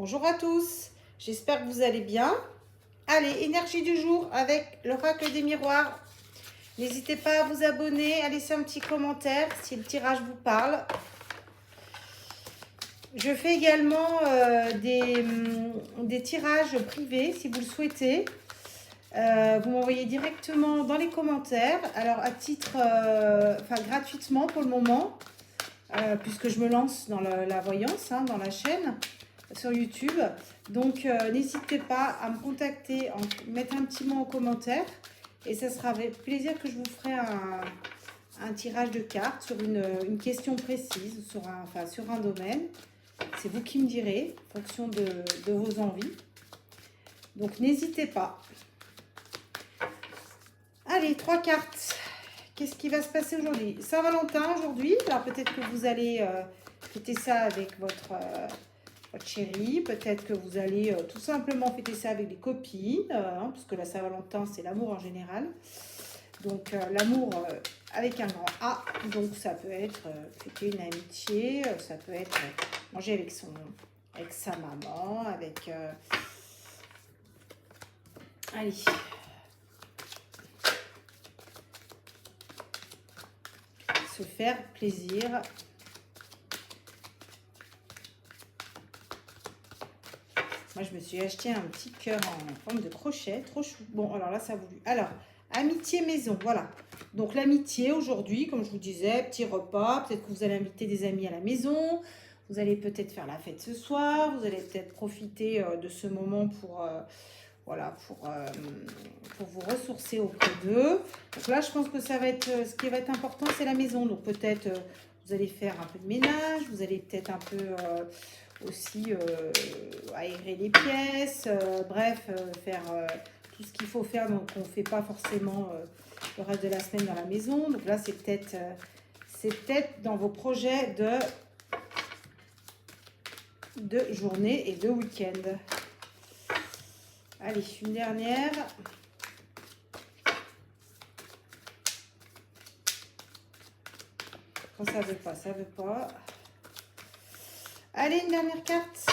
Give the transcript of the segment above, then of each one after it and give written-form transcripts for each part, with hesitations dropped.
Bonjour à tous, j'espère que vous allez bien. Allez, énergie du jour avec l'oracle des miroirs. N'hésitez pas à vous abonner, à laisser un petit commentaire si le tirage vous parle. Je fais également des tirages privés si vous le souhaitez. Vous m'envoyez directement dans les commentaires. Alors à titre, gratuitement pour le moment, puisque je me lance dans la voyance, dans la chaîne sur YouTube. Donc n'hésitez pas à me contacter, mettre un petit mot en commentaire et ça sera avec plaisir que je vous ferai un tirage de cartes sur une question précise, sur un domaine. C'est vous qui me direz en fonction de vos envies. Donc n'hésitez pas. Allez, 3 cartes. Qu'est-ce qui va se passer aujourd'hui? Saint-Valentin aujourd'hui. Alors peut-être que vous allez fêter ça avec votre chérie. Peut-être que vous allez tout simplement fêter ça avec des copines. Parce que la Saint-Valentin, c'est l'amour en général. Donc l'amour avec un grand A. Donc ça peut être fêter une amitié. Ça peut être manger avec sa maman. Avec... Allez. Se faire plaisir. Moi, je me suis acheté un petit cœur en forme de crochet. Trop chou. Bon, alors là, ça a voulu. Alors, amitié maison, voilà. Donc, l'amitié aujourd'hui, comme je vous disais, petit repas. Peut-être que vous allez inviter des amis à la maison. Vous allez peut-être faire la fête ce soir. Vous allez peut-être profiter de ce moment pour... pour vous ressourcer auprès d'eux. Donc là, je pense que ça va être, ce qui va être important, c'est la maison. Donc peut-être, vous allez faire un peu de ménage, vous allez peut-être un peu aussi aérer les pièces, bref, faire tout ce qu'il faut faire, donc on ne fait pas forcément le reste de la semaine dans la maison. Donc là, c'est peut-être dans vos projets de journée et de week-end. Allez, une dernière. Quand ça veut pas, ça veut pas. Allez, une dernière carte.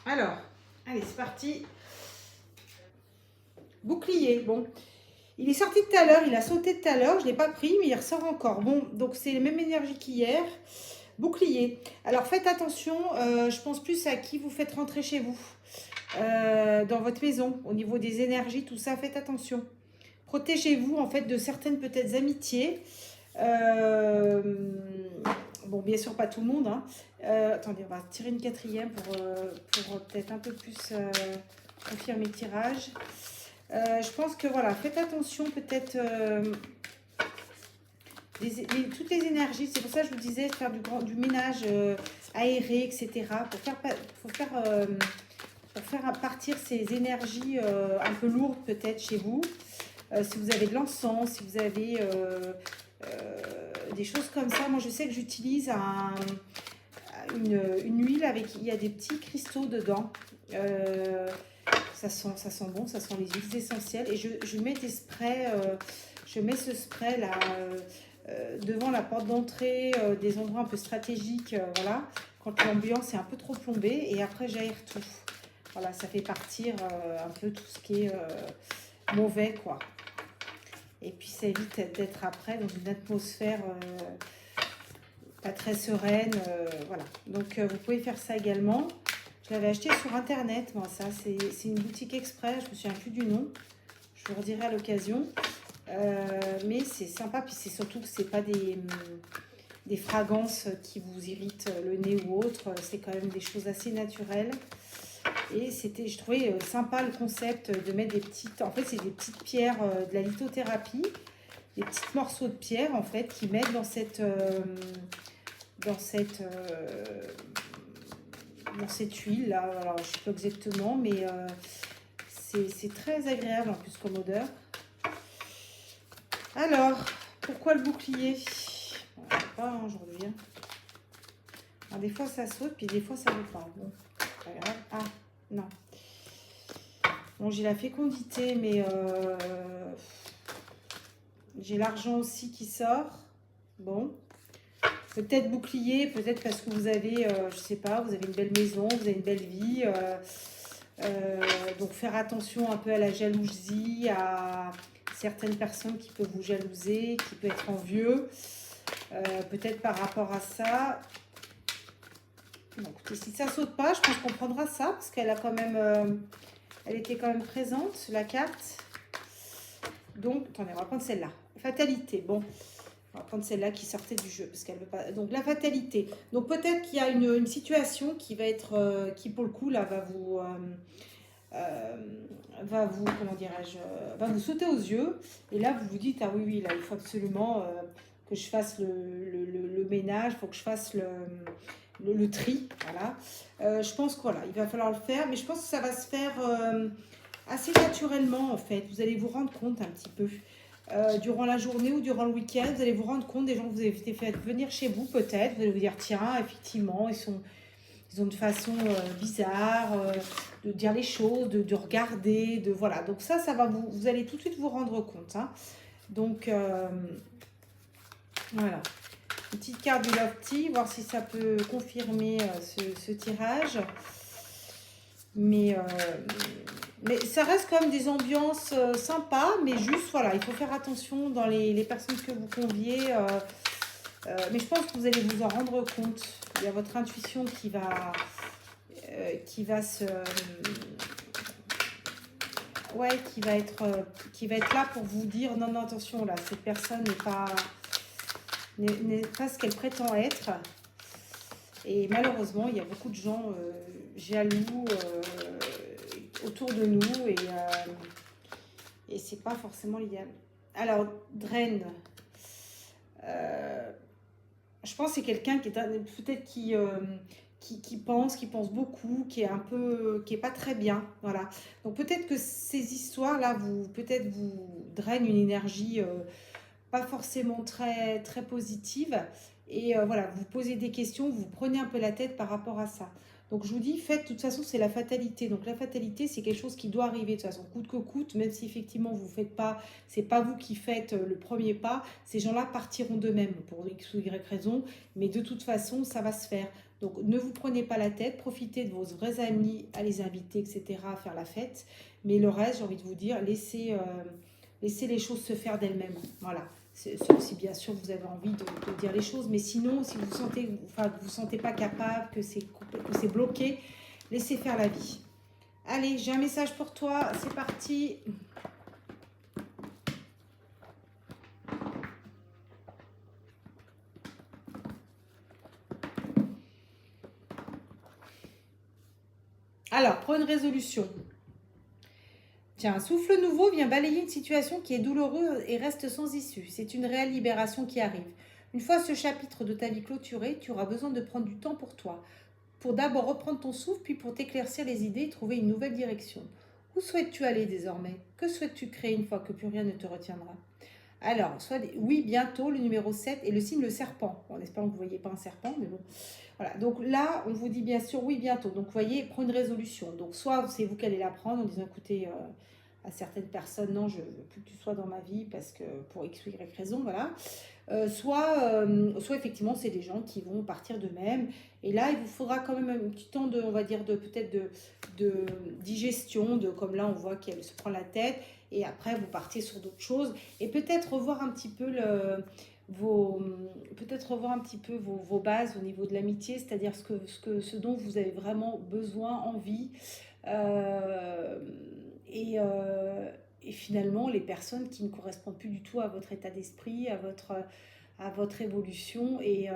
Alors, allez, c'est parti. Bouclier, bon. Il est sorti tout à l'heure, il a sauté tout à l'heure, je ne l'ai pas pris, mais il ressort encore. Bon, donc c'est la même énergie qu'hier. Bouclier. Alors faites attention, je pense plus à qui vous faites rentrer chez vous, dans votre maison, au niveau des énergies, tout ça, faites attention. Protégez-vous en fait de certaines peut-être amitiés. Bon, bien sûr, pas tout le monde. Attendez, on va tirer une quatrième pour peut-être un peu plus confirmer le tirage. Je pense que voilà, faites attention peut-être toutes les énergies. C'est pour ça que je vous disais de faire du ménage aéré, etc. Pour faire partir ces énergies un peu lourdes peut-être chez vous. Si vous avez de l'encens, si vous avez des choses comme ça. Moi, je sais que j'utilise une huile avec, il y a des petits cristaux dedans. Ça sent bon, ça sent les huiles essentielles. Et je mets des sprays, je mets ce spray là devant la porte d'entrée, des endroits un peu stratégiques, voilà, quand l'ambiance est un peu trop plombée. Et après, j'aère tout. Voilà, ça fait partir un peu tout ce qui est mauvais, quoi. Et puis, ça évite d'être après dans une atmosphère pas très sereine, voilà. Donc, vous pouvez faire ça également. Je l'avais acheté sur internet, moi, ça, c'est une boutique exprès, je me souviens plus du nom, je vous redirai à l'occasion, mais c'est sympa, puis c'est surtout que c'est pas des fragrances qui vous irritent le nez ou autre, c'est quand même des choses assez naturelles, et je trouvais sympa le concept de mettre des petites, en fait c'est des petites pierres de la lithothérapie, des petits morceaux de pierre en fait, qui mettent dans cette huile là, alors je sais pas exactement, mais c'est très agréable en plus comme odeur. Alors, pourquoi le bouclier? Bon, pas aujourd'hui. Alors, des fois, ça saute, puis des fois, ça ne veut pas. Bon, c'est pas grave. Ah, non. Bon, j'ai la fécondité, mais j'ai l'argent aussi qui sort. Bon. Peut-être bouclier, peut-être parce que vous avez, je sais pas, vous avez une belle maison, vous avez une belle vie. Donc faire attention un peu à la jalousie, à certaines personnes qui peuvent vous jalouser, qui peuvent être envieux. Peut-être par rapport à ça. Bon, écoutez, si ça saute pas, je pense qu'on prendra ça parce qu'elle a quand même, elle était quand même présente, la carte. Donc, attendez, on va prendre celle-là. Fatalité. Bon, on va prendre celle-là qui sortait du jeu parce qu'elle veut pas. Donc la fatalité. Donc peut-être qu'il y a une situation qui va être, qui pour le coup là comment dirais-je, va vous sauter aux yeux. Et là vous vous dites ah oui là il faut absolument que je fasse le ménage, il faut que je fasse le tri. Voilà. Je pense que voilà, il va falloir le faire, mais je pense que ça va se faire assez naturellement en fait. Vous allez vous rendre compte un petit peu. Durant la journée ou durant le week-end, vous allez vous rendre compte des gens que vous avez fait venir chez vous peut-être. Vous allez vous dire, tiens, effectivement, ils ont une façon bizarre de dire les choses, de regarder, de voilà. Donc ça va vous allez tout de suite vous rendre compte. Hein. Donc, voilà. Une petite carte du Lofty, voir si ça peut confirmer ce tirage. Mais ça reste quand même des ambiances sympas, mais juste, voilà, il faut faire attention dans les personnes que vous conviez. Mais je pense que vous allez vous en rendre compte. Il y a votre intuition qui va se... ouais, qui va être là pour vous dire, non, non, attention, là, cette personne n'est pas ce qu'elle prétend être. Et malheureusement, il y a beaucoup de gens jaloux autour de nous et c'est pas forcément l'idéal. Alors, Drain, je pense que c'est quelqu'un qui est peut-être qui pense beaucoup, qui est pas très bien, voilà. Donc peut-être que ces histoires-là, peut-être vous drainent une énergie pas forcément très, très positive. Et voilà, vous posez des questions, vous prenez un peu la tête par rapport à ça. Donc je vous dis, faites, de toute façon, c'est la fatalité. Donc la fatalité, c'est quelque chose qui doit arriver de toute façon, coûte que coûte, même si effectivement vous ne faites pas, c'est pas vous qui faites le premier pas, ces gens-là partiront d'eux-mêmes pour X ou Y raison, mais de toute façon, ça va se faire. Donc ne vous prenez pas la tête, profitez de vos vrais amis à les inviter, etc., à faire la fête. Mais le reste, j'ai envie de vous dire, laissez les choses se faire d'elles-mêmes. Voilà. Sauf si bien sûr vous avez envie de dire les choses, mais sinon si vous sentez, enfin vous sentez pas capable, que c'est bloqué, laissez faire la vie. Allez, j'ai un message pour toi, c'est parti. Alors, prends une résolution. Tiens, un souffle nouveau vient balayer une situation qui est douloureuse et reste sans issue. C'est une réelle libération qui arrive. Une fois ce chapitre de ta vie clôturé, tu auras besoin de prendre du temps pour toi. Pour d'abord reprendre ton souffle, puis pour t'éclaircir les idées et trouver une nouvelle direction. Où souhaites-tu aller désormais? Que souhaites-tu créer une fois que plus rien ne te retiendra? Alors, oui, bientôt, le numéro 7 et le signe le serpent. Bon, en espérant que vous ne voyez pas un serpent, mais bon. Voilà, donc là, on vous dit bien sûr oui, bientôt. Donc, vous voyez, prends une résolution. Donc, soit c'est vous qui allez la prendre en disant, écoutez, à certaines personnes, non, je ne veux plus que tu sois dans ma vie parce que pour X ou Y raison, voilà. Soit effectivement, c'est des gens qui vont partir d'eux-mêmes. Et là, il vous faudra quand même un petit temps on va dire, peut-être de digestion, comme là, on voit qu'elle se prend la tête. Et après, vous partez sur d'autres choses. Et peut-être revoir un petit peu vos bases au niveau de l'amitié, c'est-à-dire ce dont vous avez vraiment besoin, envie. Euh, et finalement, les personnes qui ne correspondent plus du tout à votre état d'esprit, à votre évolution. Et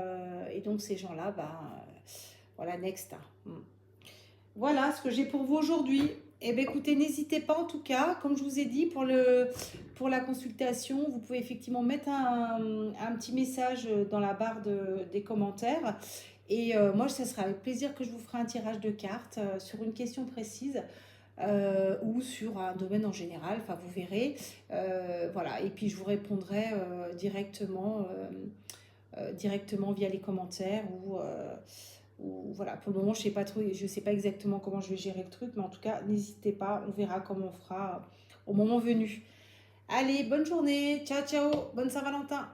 donc, ces gens-là, voilà, next. Voilà ce que j'ai pour vous aujourd'hui. Eh bien, écoutez, n'hésitez pas en tout cas, comme je vous ai dit, pour la consultation, vous pouvez effectivement mettre un petit message dans la barre des commentaires. Et moi, ça sera avec plaisir que je vous ferai un tirage de cartes sur une question précise. Ou sur un domaine en général, enfin vous verrez, voilà, et puis je vous répondrai directement via les commentaires voilà, pour le moment, je sais pas trop, je sais pas exactement comment je vais gérer le truc, mais en tout cas, n'hésitez pas, on verra comment on fera au moment venu. Allez, bonne journée, ciao ciao, bonne Saint-Valentin.